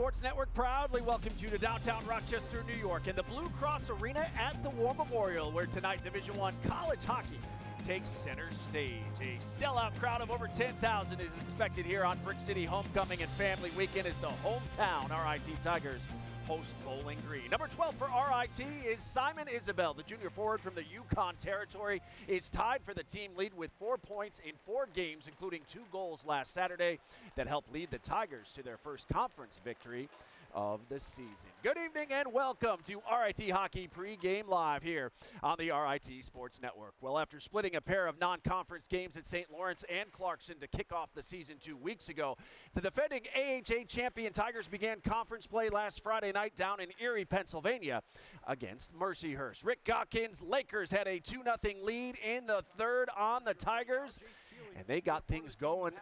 Sports Network proudly welcomes you to downtown Rochester, New York, in the Blue Cross Arena at the War Memorial, where tonight Division I college hockey takes center stage. A sellout crowd of over 10,000 is expected here on Brick City Homecoming and Family Weekend as the hometown RIT Tigers host Bowling Green. Number 12 for RIT is Simon Isabel. The junior forward from the Yukon territory is tied for the team lead with 4 points in 4 games, including 2 goals last Saturday that helped lead the Tigers to their first conference victory of the season. Good evening and welcome to RIT Hockey Pregame Live here on the RIT Sports Network. Well, after splitting a pair of non-conference games at St. Lawrence and Clarkson to kick off the season 2 weeks ago, the defending AHA champion Tigers began conference play last Friday night down in Erie, Pennsylvania against Mercyhurst. Rick Gawkins' Lakers had a 2-0 lead in the third on the Tigers, and they got things going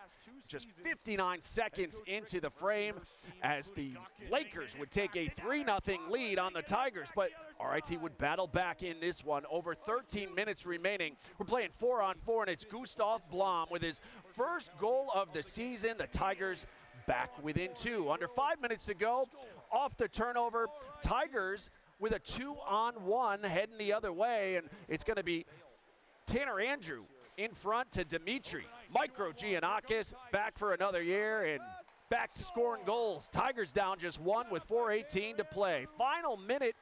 just 59 seconds into the frame as the Lakers would take a 3-0 lead on the Tigers, but RIT would battle back in this one. Over 13 minutes remaining. We're playing 4-on-4, and it's Gustav Blom with his first goal of the season. The Tigers back within 2. Under 5 minutes to go, off the turnover, Tigers with a 2-on-1 heading the other way, and it's going to be Tanner Andrew in front to Dimitri. Micro Giannakis back for another year and back to scoring goals. Tigers down just 1 with 4:18 to play. Final minute,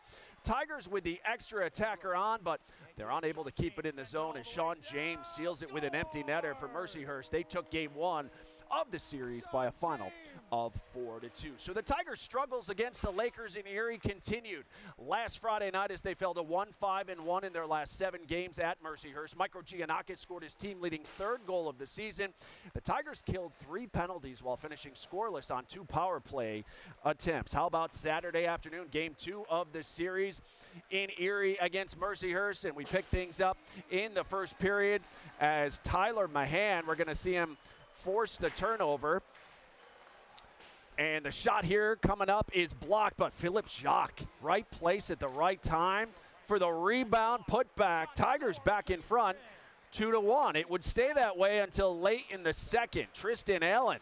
Tigers with the extra attacker on, but they're unable to keep it in the zone as Sean James seals it with an empty netter for Mercyhurst. They took game 1 of the series by a final of 4-2. So the Tigers' struggles against the Lakers in Erie continued last Friday night as they fell to 1-5-1 in their last 7 games at Mercyhurst. Micro Giannakis scored his team-leading 3rd goal of the season. The Tigers killed 3 penalties while finishing scoreless on 2 power play attempts. How about Saturday afternoon, game 2 of the series in Erie against Mercyhurst, and we pick things up in the first period as Tyler Mahan, we're going to see him force the turnover. And the shot here coming up is blocked, but Philip Jacques, right place at the right time for the rebound put back. Tigers back in front, 2-1. It would stay that way until late in the second. Tristan Allen,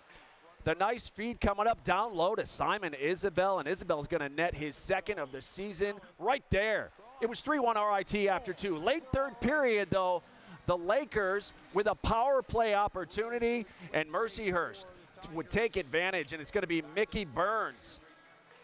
the nice feed coming up down low to Simon Isabel, and Isabel's going to net his 2nd of the season right there. It was 3-1 RIT after 2. Late third period, though, the Lakers with a power play opportunity, and Mercyhurst would take advantage, and it's going to be Mickey Burns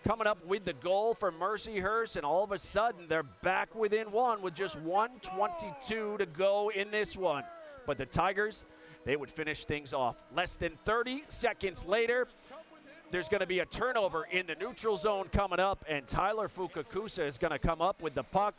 coming up with the goal for Mercyhurst, and all of a sudden they're back within 1 with just 1:22 to go in this one. But the Tigers, they would finish things off. Less than 30 seconds later, there's going to be a turnover in the neutral zone coming up, and Tyler Fukakusa is going to come up with the puck,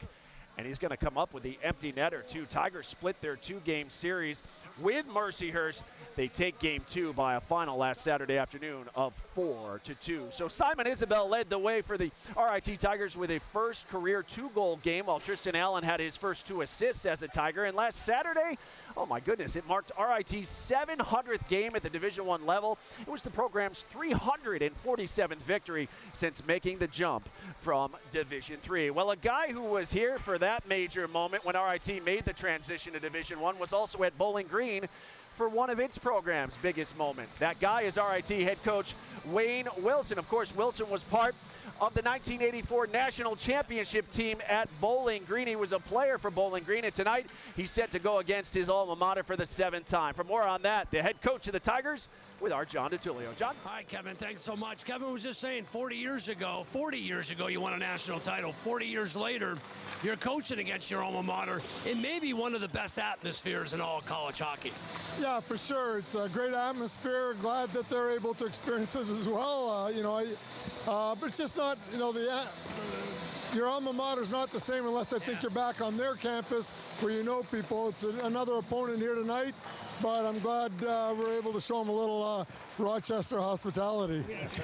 and he's going to come up with the empty netter, too. Tigers split their 2-game series with Mercyhurst. They take game 2 by a final last Saturday afternoon of 4-2. So Simon Isabel led the way for the RIT Tigers with a first career 2-goal game, while Tristan Allen had his first 2 assists as a Tiger. And last Saturday, oh my goodness, it marked RIT's 700th game at the Division I level. It was the program's 347th victory since making the jump from Division III. Well, a guy who was here for that major moment when RIT made the transition to Division I was also at Bowling Green for one of its program's biggest moment. That guy is RIT head coach Wayne Wilson. Of course, Wilson was part of the 1984 National Championship team at Bowling Green. He was a player for Bowling Green, and tonight he's set to go against his alma mater for the 7th time. For more on that, the head coach of the Tigers with our John DiTullio. John? Hi, Kevin. Thanks so much. Kevin was just saying 40 years ago, you won a national title. 40 years later, you're coaching against your alma mater. It may be one of the best atmospheres in all college hockey. Yeah, for sure. It's a great atmosphere. Glad that they're able to experience it as well. But it's just not, your alma mater is not the same unless I think you're back on their campus where you know people. It's another opponent here tonight, but I'm glad we're able to show them a little Rochester hospitality. Yes.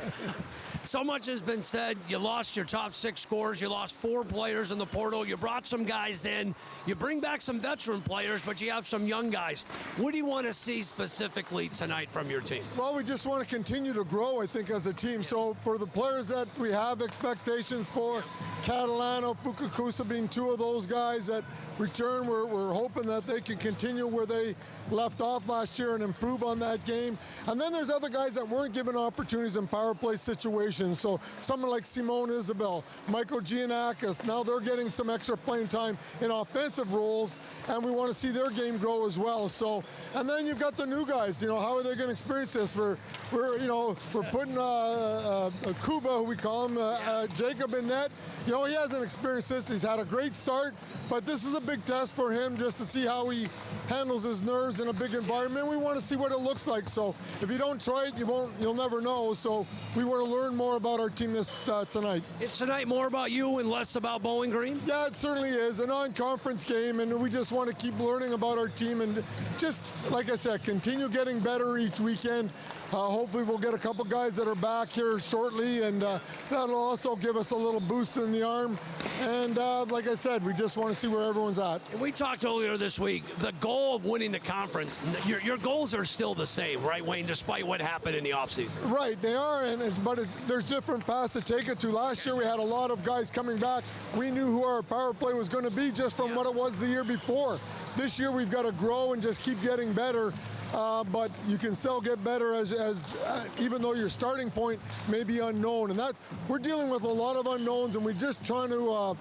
So much has been said. You lost your top 6 scorers. You lost 4 players in the portal. You brought some guys in. You bring back some veteran players, but you have some young guys. What do you want to see specifically tonight from your team? Well, we just want to continue to grow, I think, as a team. So for the players that we have expectations for, Catalano, Fukakusa being 2 of those guys that return, we're hoping that they can continue where they left left off last year and improve on that game. And then there's other guys that weren't given opportunities in power play situations. So someone like Simone Isabel, Michael Giannakis, now they're getting some extra playing time in offensive roles, and we want to see their game grow as well. So, and then you've got the new guys. How are they going to experience this? We're putting Kuba, who we call him, Jacob in net. He hasn't experienced this. He's had a great start, but this is a big test for him just to see how he handles his nerves in a big environment. We want to see what it looks like. So if you don't try it, you'll never know. So we want to learn more about our team tonight. It's tonight more about you and less about Bowling Green? Yeah, it certainly is. A non-conference game, and we just want to keep learning about our team and just, like I said, continue getting better each weekend. Hopefully we'll get a couple guys that are back here shortly, and that'll also give us a little boost in the arm. And like I said, we just want to see where everyone's at. And we talked earlier this week, the goal of winning the conference, your goals are still the same, right, Wayne, despite what happened in the offseason? Right, they are, but there's different paths to take it to. Last year we had a lot of guys coming back. We knew who our power play was going to be just from what it was the year before. This year we've got to grow and just keep getting better. But you can still get better as even though your starting point may be unknown. And that we're dealing with a lot of unknowns, and we're just trying to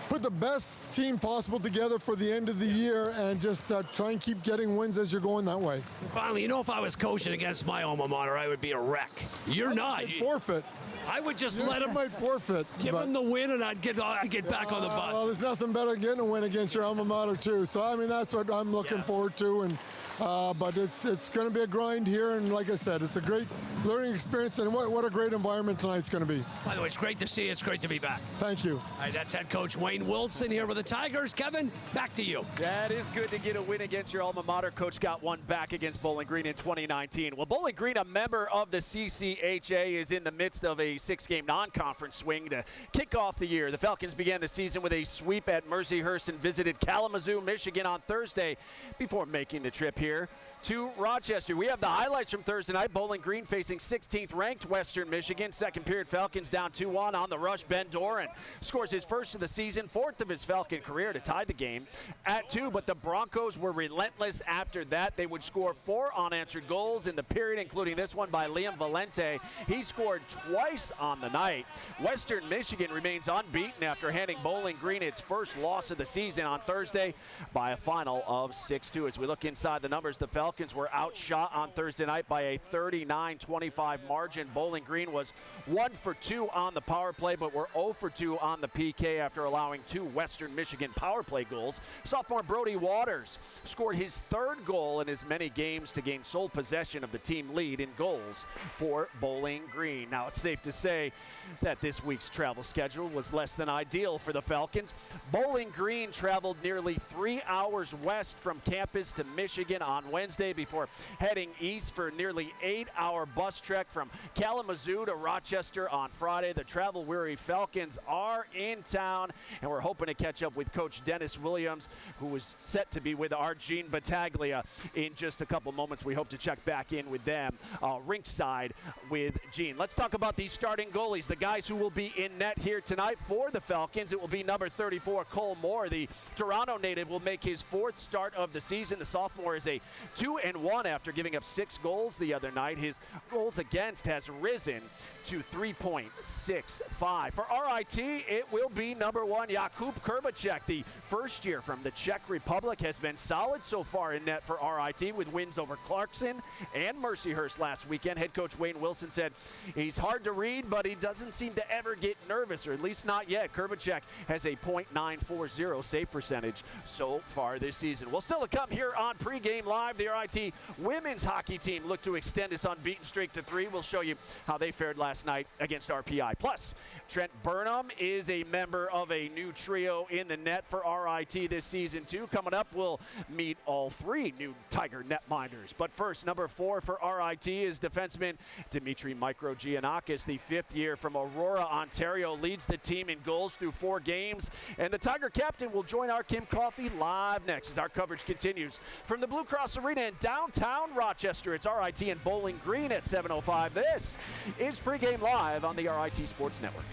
put the best team possible together for the end of the year and just try and keep getting wins as you're going that way. Finally, if I was coaching against my alma mater, I would be a wreck. You're not. Forfeit. I would just let him. Might forfeit. Give him the win, and I'd get back on the bus. Well, there's nothing better than getting a win against your alma mater too. So I mean, that's what I'm looking forward to. And but it's going to be a grind here, and like I said, it's a great learning experience, and what a great environment tonight's going to be. By the way, it's great to see you. It's great to be back. Thank you. All right, that's head coach Wayne Wilson here with the Tigers. Kevin, back to you. That is good to get a win against your alma mater. Coach got one back against Bowling Green in 2019. Well, Bowling Green, a member of the CCHA, is in the midst of a 6-game non-conference swing to kick off the year. The Falcons began the season with a sweep at Mercyhurst and visited Kalamazoo, Michigan on Thursday before making the trip here to Rochester. We have the highlights from Thursday night. Bowling Green facing 16th ranked Western Michigan. Second period, Falcons down 2-1 on the rush. Ben Doran scores his first of the season, fourth of his Falcon career to tie the game at 2. But the Broncos were relentless after that. They would score 4 unanswered goals in the period, including this one by Liam Valente. He scored twice on the night. Western Michigan remains unbeaten after handing Bowling Green its first loss of the season on Thursday by a final of 6-2. As we look inside the numbers, the Falcons were outshot on Thursday night by a 39-25 margin. Bowling Green was 1 for 2 on the power play, but were 0 for 2 on the PK after allowing 2 Western Michigan power play goals. Sophomore Brody Waters scored his 3rd goal in as many games to gain sole possession of the team lead in goals for Bowling Green. Now, it's safe to say that this week's travel schedule was less than ideal for the Falcons. Bowling Green traveled nearly 3 hours west from campus to Michigan on Wednesday before heading east for a nearly 8-hour bus trek from Kalamazoo to Rochester on Friday. The travel-weary Falcons are in town, and we're hoping to catch up with Coach Dennis Williams, who was set to be with our Gene Battaglia in just a couple moments. We hope to check back in with them rinkside with Gene. Let's talk about these starting goalies, the guys who will be in net here tonight for the Falcons. It will be number 34, Cole Moore. The Toronto native will make his 4th start of the season. The sophomore is a 2-1 after giving up 6 goals the other night. His goals against has risen to 3.65. For RIT, it will be number 1, Jakub Kurbacek. The first year from the Czech Republic has been solid so far in net for RIT with wins over Clarkson and Mercyhurst last weekend. Head coach Wayne Wilson said he's hard to read, but he doesn't seem to ever get nervous, or at least not yet. Kurbacek has a .940 save percentage so far this season. Well, still to come here on Pregame Live. The RIT women's hockey team looked to extend its unbeaten streak to 3. We'll show you how they fared last night against RPI. Plus, Trent Burnham is a member of a new trio in the net for RIT this season, too. Coming up, we'll meet all 3 new Tiger netminders. But first, number 4 for RIT is defenseman Dimitri Giannakis. The 5th year from Aurora, Ontario, leads the team in goals through 4 games. And the Tiger captain will join our Kim Coffey live next as our coverage continues from the Blue Cross Arena in downtown Rochester. It's RIT and Bowling Green at 7:05. This is Pregame Live on the RIT Sports Network.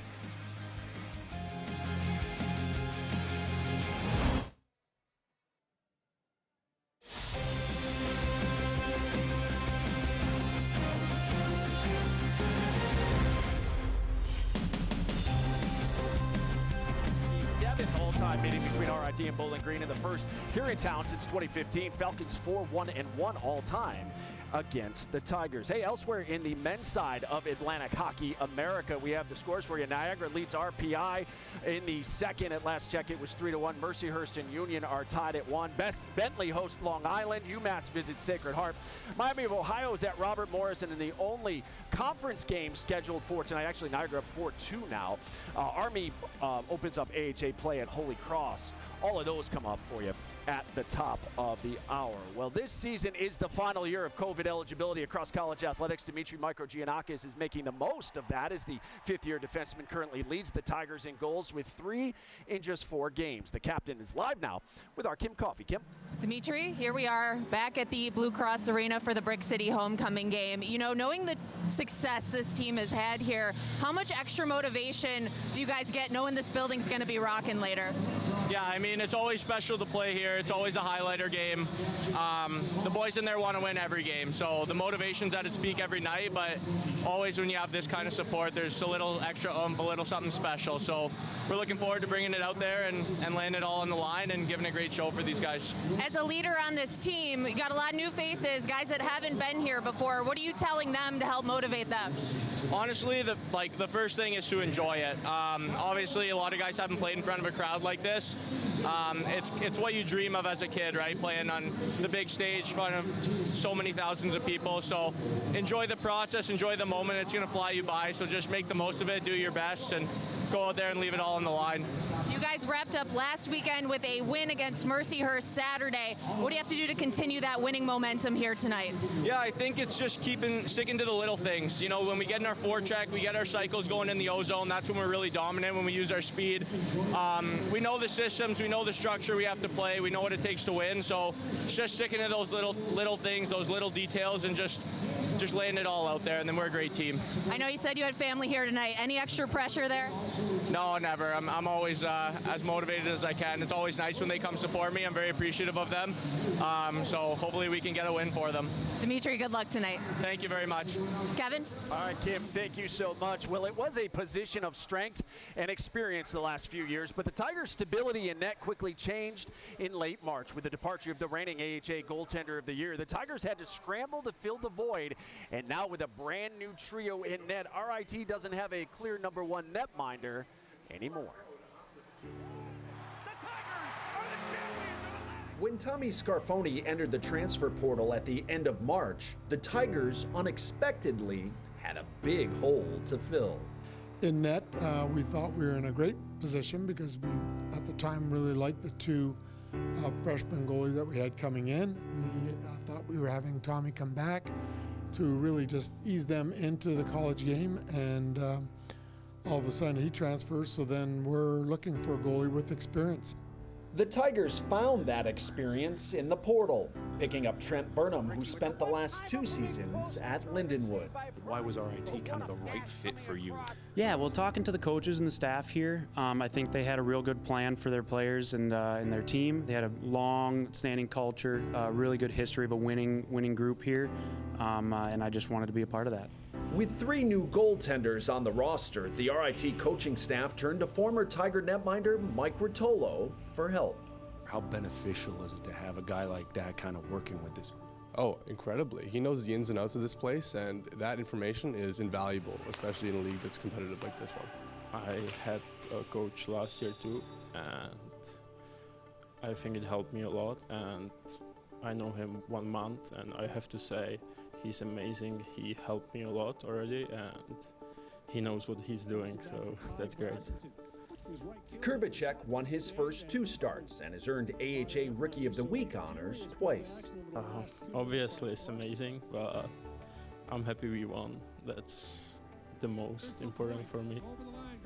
primetime meeting between RIT and Bowling Green in the first here in town since 2015. Falcons 4-1-1 all time against the Tigers. Hey, elsewhere in the men's side of Atlantic Hockey America, we have the scores for you. Niagara leads RPI in the second. At last check, it was 3-1. Mercyhurst and Union are tied at 1. Bentley hosts Long Island. UMass visits Sacred Heart. Miami of Ohio is at Robert Morrison in the only conference game scheduled for tonight. Actually, Niagara up 4-2 now. Army opens up AHA play at Holy Cross. All of those come up for you at the top of the hour. Well, this season is the final year of COVID eligibility across college athletics. Dimitri Microgiannakis is making the most of that as the fifth-year defenseman currently leads the Tigers in goals with 3 in just 4 games. The captain is live now with our Kim Coffey. Kim? Dimitri, here we are back at the Blue Cross Arena for the Brick City homecoming game. You know, knowing the success this team has had here, how much extra motivation do you guys get knowing this building's going to be rocking later? Yeah, I mean, it's always special to play here. It's always a highlighter game. The boys in there want to win every game, so the motivation's at its peak every night, but always when you have this kind of support, there's a little extra a little something special. So we're looking forward to bringing it out there and laying it all on the line and giving a great show for these guys. As a leader on this team, you got a lot of new faces, guys that haven't been here before. What are you telling them to help motivate them? Honestly, the first thing is to enjoy it. Obviously, a lot of guys haven't played in front of a crowd like this. It's what you dream of as a kid, right? Playing on the big stage in front of so many thousands of people. So enjoy the process, enjoy the moment. It's going to fly you by, so just make the most of it, do your best, and go out there and leave it all on the line. You guys wrapped up last weekend with a win against Mercyhurst Saturday. What do you have to do to continue that winning momentum here tonight? Yeah, I think it's just sticking to the little things. You know, when we get in our forecheck, we get our cycles going in the O-zone. That's when we're really dominant, when we use our speed. We know the systems, we know the structure we have to play, we know what it takes to win. So it's just sticking to those little things, those little details, and just laying it all out there, and then we're a great team. I know you said you had family here tonight. Any extra pressure there? No, never. I'm always as motivated as I can. It's always nice when they come support me. I'm very appreciative of them. So hopefully we can get a win for them. Dimitri, good luck tonight. Thank you very much. Kevin? All right, Kim, thank you so much. Well, it was a position of strength and experience the last few years, but the Tigers' stability in net quickly changed in late March. With the departure of the reigning AHA goaltender of the year, the Tigers had to scramble to fill the void, and now with a brand new trio in net, RIT doesn't have a clear number 1 netminder anymore. When Tommy Scarfoni entered the transfer portal at the end of March, the Tigers unexpectedly had a big hole to fill. In net, we thought we were in a great position because we, at the time, really liked the 2 freshman goalies that we had coming in. We thought we were having Tommy come back to really just ease them into the college game, and all of a sudden he transfers, so then we're looking for a goalie with experience. The Tigers found that experience in the portal, picking up Trent Burnham, who spent the last 2 seasons at Lindenwood. Why was RIT kind of the right fit for you? Yeah, well, talking to the coaches and the staff here, I think they had a real good plan for their players and their team. They had a long-standing culture, really good history of a winning group here, and I just wanted to be a part of that. With 3 new goaltenders on the roster, the RIT coaching staff turned to former Tiger netminder Mike Rotolo for help. How beneficial is it to have a guy like that kind of working with this? Oh, incredibly. He knows the ins and outs of this place, and that information is invaluable, especially in a league that's competitive like this one. I had a coach last year too, and I think it helped me a lot, and I know him 1 month, and I have to say he's amazing. He helped me a lot already, and he knows what he's doing, so that's great. Kurbacek won his first 2 starts and has earned AHA Rookie of the Week honors twice. Obviously it's amazing, but I'm happy we won. That's the most important for me.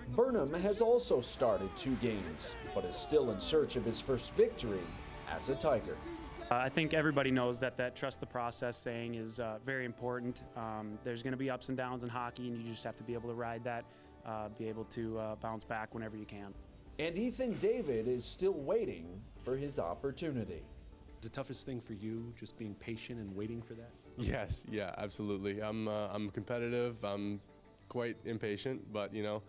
Burnham has also started 2 games, but is still in search of his first victory as a Tiger. I think everybody knows that trust the process saying is very important. There's going to be ups and downs in hockey, and you just have to be able to ride that, be able to bounce back whenever you can. And Ethan David is still waiting for his opportunity. Is the toughest thing for you just being patient and waiting for that? Yes, yeah, absolutely. I'm competitive. I'm quite impatient, but you know,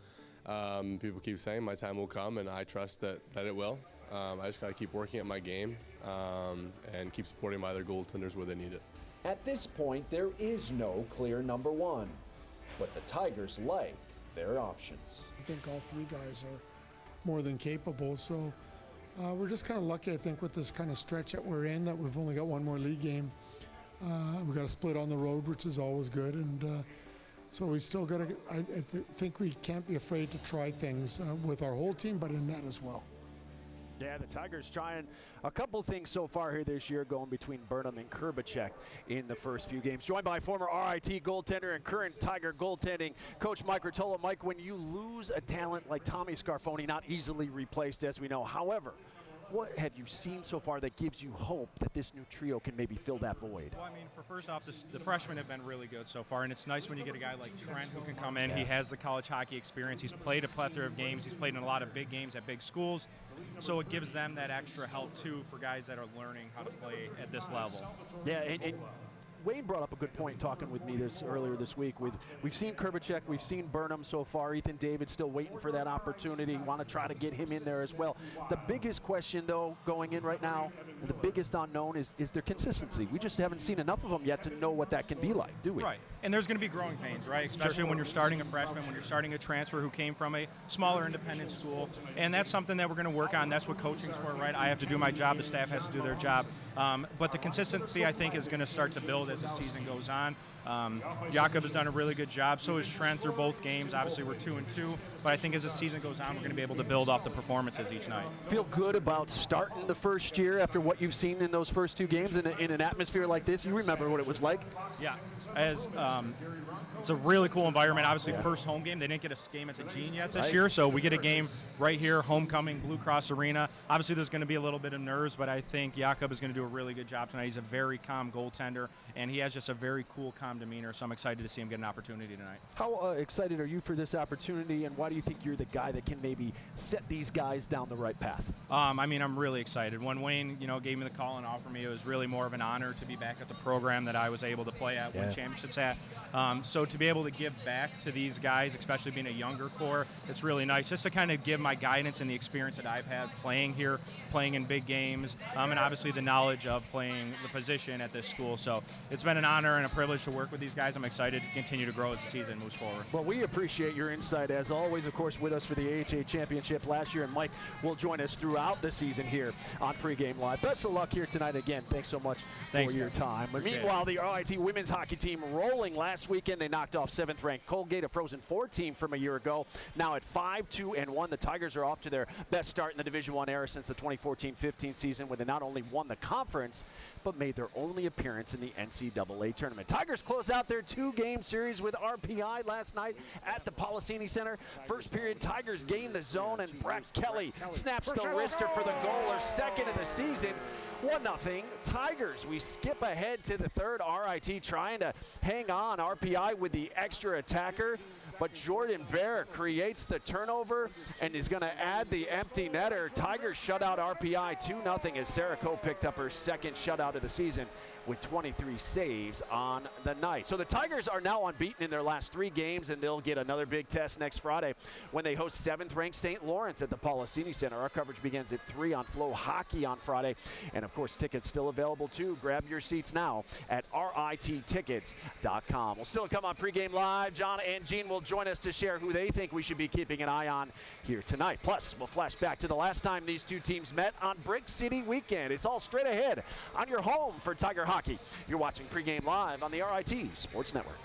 People keep saying my time will come, and I trust that it will. I just got to keep working at my game and keep supporting my other goaltenders where they need it. At this point, there is no clear number one, but the Tigers like their options. I think all three guys are more than capable, so we're just kind of lucky, I think, with this kind of stretch that we're in, that we've only got one more league game. We've got a split on the road, which is always good, and so we still got to, I think we can't be afraid to try things with our whole team, but in net as well. Yeah, the Tigers trying a couple things so far here this year, going between Burnham and Kurbacek in the first few games. Joined by former RIT goaltender and current Tiger goaltending coach Mike Rotolo. Mike, when you lose a talent like Tommy Scarfoni, not easily replaced, as we know. However, what have you seen so far that gives you hope that this new trio can maybe fill that void? Well, I mean, for first off, the freshmen have been really good so far, and it's nice when you get a guy like Trent who can come in. Yeah. He has the college hockey experience. He's played a plethora of games. He's played in a lot of big games at big schools, so it gives them that extra help, too, for guys that are learning how to play at this level. Yeah, and Wayne brought up a good point talking with me earlier this week. We've seen Kurbacek, we've seen Burnham so far. Ethan David still waiting for that opportunity. Want to try to get him in there as well. The biggest question, though, going in right now, the biggest unknown is their consistency. We just haven't seen enough of them yet to know what that can be like, do we? Right, and there's going to be growing pains, right? Especially when you're starting a freshman, when you're starting a transfer who came from a smaller independent school, and that's something that we're going to work on. That's what coaching's for, right? I have to do my job, the staff has to do their job. But the consistency, I think, is going to start to build as the season goes on. Jakob has done a really good job. So has Trent through both games. Obviously, we're 2-2. But I think as the season goes on, we're going to be able to build off the performances each night. Feel good about starting the first year after what you've seen in those first two games in an atmosphere like this? You remember what it was like? Yeah. It's a really cool environment. Obviously, first home game. They didn't get a game at the Gene yet this year, so we get a game right here, homecoming, Blue Cross Arena. Obviously, there's going to be a little bit of nerves, but I think Jakob is going to do a really good job tonight. He's a very calm goaltender, and he has just a very cool, calm demeanor, so I'm excited to see him get an opportunity tonight. How excited are you for this opportunity, and why do you think you're the guy that can maybe set these guys down the right path? I mean, I'm really excited. When Wayne, gave me the call and offered me, it was really more of an honor to be back at the program that I was able to play at, win championships at. So to be able to give back to these guys, especially being a younger core, it's really nice just to kind of give my guidance and the experience that I've had playing here, playing in big games, and obviously the knowledge of playing the position at this school. So it's been an honor and a privilege to work with these guys. I'm excited to continue to grow as the season moves forward. Well, we appreciate your insight as always, of course, with us for the AHA Championship last year, and Mike will join us throughout the season here on Pregame Live. Best of luck here tonight again. Thanks so much for your time. Meanwhile, the RIT women's hockey team rolling last weekend. They knocked off 7th-ranked Colgate, a Frozen Four team from a year ago. Now at 5-2-1, the Tigers are off to their best start in the Division I era since the 2014-15 season, when they not only won the conference, but made their only appearance in the NCAA tournament. Tigers close out their 2-game series with RPI last night at the Policini Center. First period, Tigers gain the zone, and Brett Kelly snaps the wrister for the goal, or second of the season. 1-0 Tigers. We skip ahead to the third. RIT trying to hang on. RPI with the extra attacker, but Jordan Bear creates the turnover and is going to add the empty netter. Tigers shut out RPI 2-0 as Sarah Coe picked up her second shutout of the season with 23 saves on the night. So the Tigers are now unbeaten in their last 3 games, and they'll get another big test next Friday when they host 7th-ranked St. Lawrence at the Policini Center. Our coverage begins at 3 on Flow Hockey on Friday, and of course tickets still available too. Grab your seats now at rittickets.com. We'll still come on Pregame Live. John and Gene will join us to share who they think we should be keeping an eye on here tonight. Plus, we'll flash back to the last time these two teams met on Brick City weekend. It's all straight ahead on your home for Tiger Hockey. You're watching Pregame Live on the RIT Sports Network.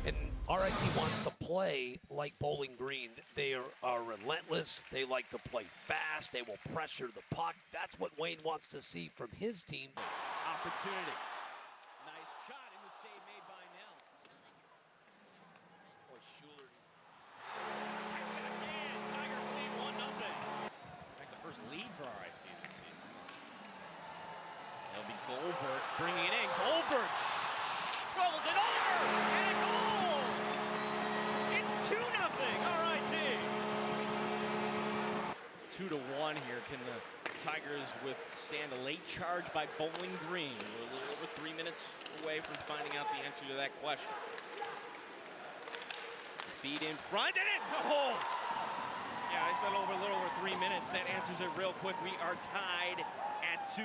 And RIT wants to play like Bowling Green. They are relentless. They like to play fast. They will pressure the puck. That's what Wayne wants to see from his team. Opportunity. Nice shot, and the save made by Nell. Boy, Schuler. Tap it again. Tigers lead 1-0. In fact, the first lead for RIT this season. It'll be Goldberg bringing it in. Goldberg rolls it over. And a goal. It's 2-0 RIT. 2-1 here. Can the Tigers withstand a late charge by Bowling Green. We're a little over 3 minutes away from finding out the answer to that question. Feed in front and in. Oh! Yeah, I said over a little over 3 minutes. That answers it real quick. We are tied at 2.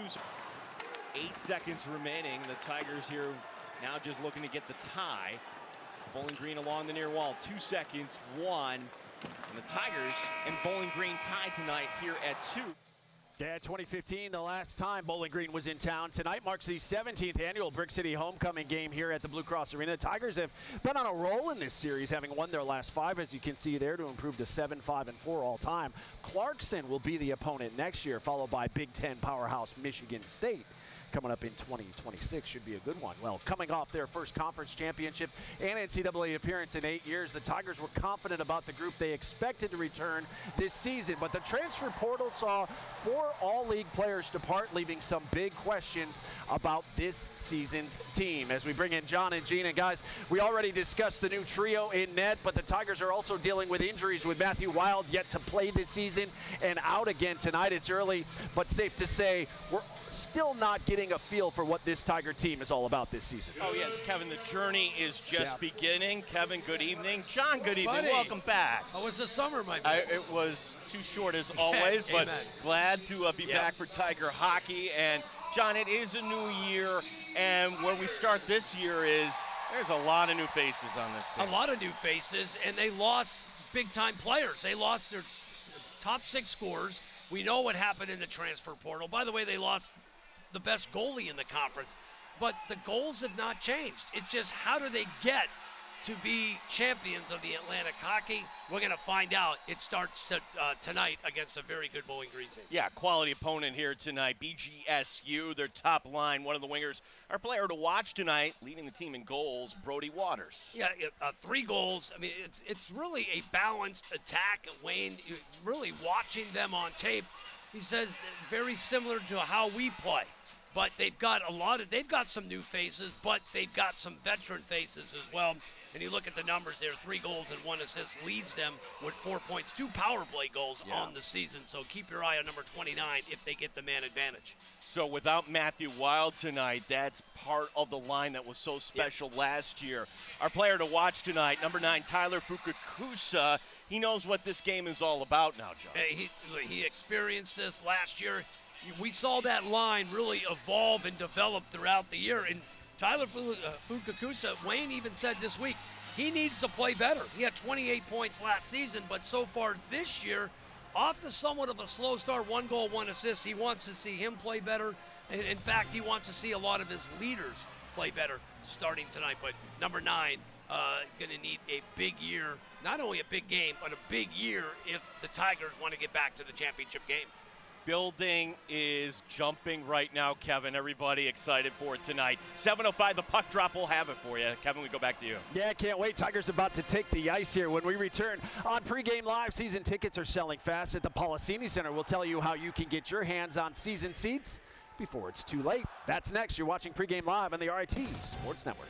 8 seconds remaining. The Tigers here now just looking to get the tie. Bowling Green along the near wall. 2 seconds, 1. And the Tigers and Bowling Green tied tonight here at 2. Yeah, 2015, the last time Bowling Green was in town. Tonight marks the 17th annual Brick City homecoming game here at the Blue Cross Arena. The Tigers have been on a roll in this series, having won their last 5, as you can see there, to improve to 7-5-4 all time. Clarkson will be the opponent next year, followed by Big Ten powerhouse Michigan State. Coming up in 2026 should be a good one. Well, coming off their first conference championship and NCAA appearance in 8 years, the Tigers were confident about the group they expected to return this season. But the transfer portal saw 4 all-league players depart, leaving some big questions about this season's team. As we bring in John and Gene, and guys, we already discussed the new trio in net, but the Tigers are also dealing with injuries, with Matthew Wild yet to play this season and out again tonight. It's early, but safe to say we're still not getting a feel for what this Tiger team is all about this season. Oh, yeah, Kevin, the journey is just beginning. Kevin, good evening. John, good evening. Buddy, welcome back. How was the summer, my man? It was too short as always, but glad to be back for Tiger hockey. And, John, it is a new year, and where we start this year is there's a lot of new faces on this team. A lot of new faces, and they lost big-time players. They lost their top 6 scorers. We know what happened in the transfer portal. By the way, they lost the best goalie in the conference, but the goals have not changed. It's just, how do they get to be champions of the Atlantic Hockey? We're going to find out. It starts tonight against a very good Bowling Green team. Yeah, quality opponent here tonight. BGSU, their top line, one of the wingers. Our player to watch tonight, leading the team in goals, Brody Waters. Yeah, 3 goals. I mean, it's really a balanced attack. Wayne, really watching them on tape, he says very similar to how we play. But they've got they've got some new faces, but they've got some veteran faces as well. And you look at the numbers there, 3 goals and 1 assist leads them with 4 points, 2 power play goals on the season. So keep your eye on number 29 if they get the man advantage. So without Matthew Wild tonight, that's part of the line that was so special last year. Our player to watch tonight, number 9, Tyler Fukakusa. He knows what this game is all about now, John. He experienced this last year. We saw that line really evolve and develop throughout the year. And Tyler Fukakusa, Wayne even said this week, he needs to play better. He had 28 points last season, but so far this year, off to somewhat of a slow start, 1 goal, 1 assist. He wants to see him play better. And in fact, he wants to see a lot of his leaders play better starting tonight. But number 9, going to need a big year, not only a big game, but a big year if the Tigers want to get back to the championship game. Building is jumping right now, Kevin. Everybody excited for it tonight. 7:05, the puck drop will have it for you. Kevin, we go back to you. Yeah, can't wait. Tigers about to take the ice here when we return on Pregame Live. Season tickets are selling fast at the Policini Center. We'll tell you how you can get your hands on season seats before it's too late. That's next. You're watching Pregame Live on the RIT Sports Network.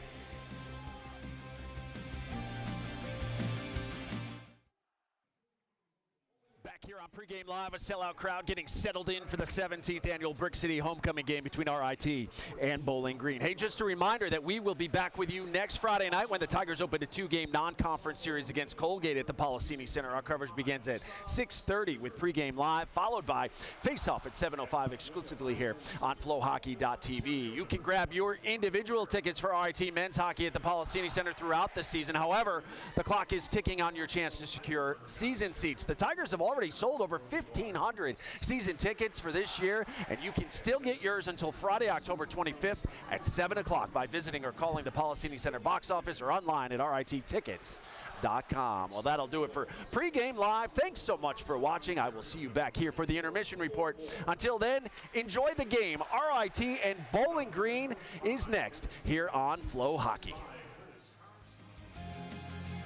Here on Pregame Live, a sellout crowd getting settled in for the 17th annual Brick City homecoming game between RIT and Bowling Green. Hey, just a reminder that we will be back with you next Friday night when the Tigers open a 2-game non-conference series against Colgate at the Policini Center. Our coverage begins at 6:30 with Pregame Live, followed by Face-Off at 7:05 exclusively here on FlowHockey.tv. You can grab your individual tickets for RIT men's hockey at the Policini Center throughout the season. However, the clock is ticking on your chance to secure season seats. The Tigers have already sold over 1,500 season tickets for this year, and you can still get yours until Friday, October 25th at 7 o'clock by visiting or calling the Policini Center box office or online at RITtickets.com. Well, that'll do it for Pregame Live. Thanks so much for watching. I will see you back here for the intermission report. Until then, enjoy the game. RIT and Bowling Green is next here on Flow Hockey.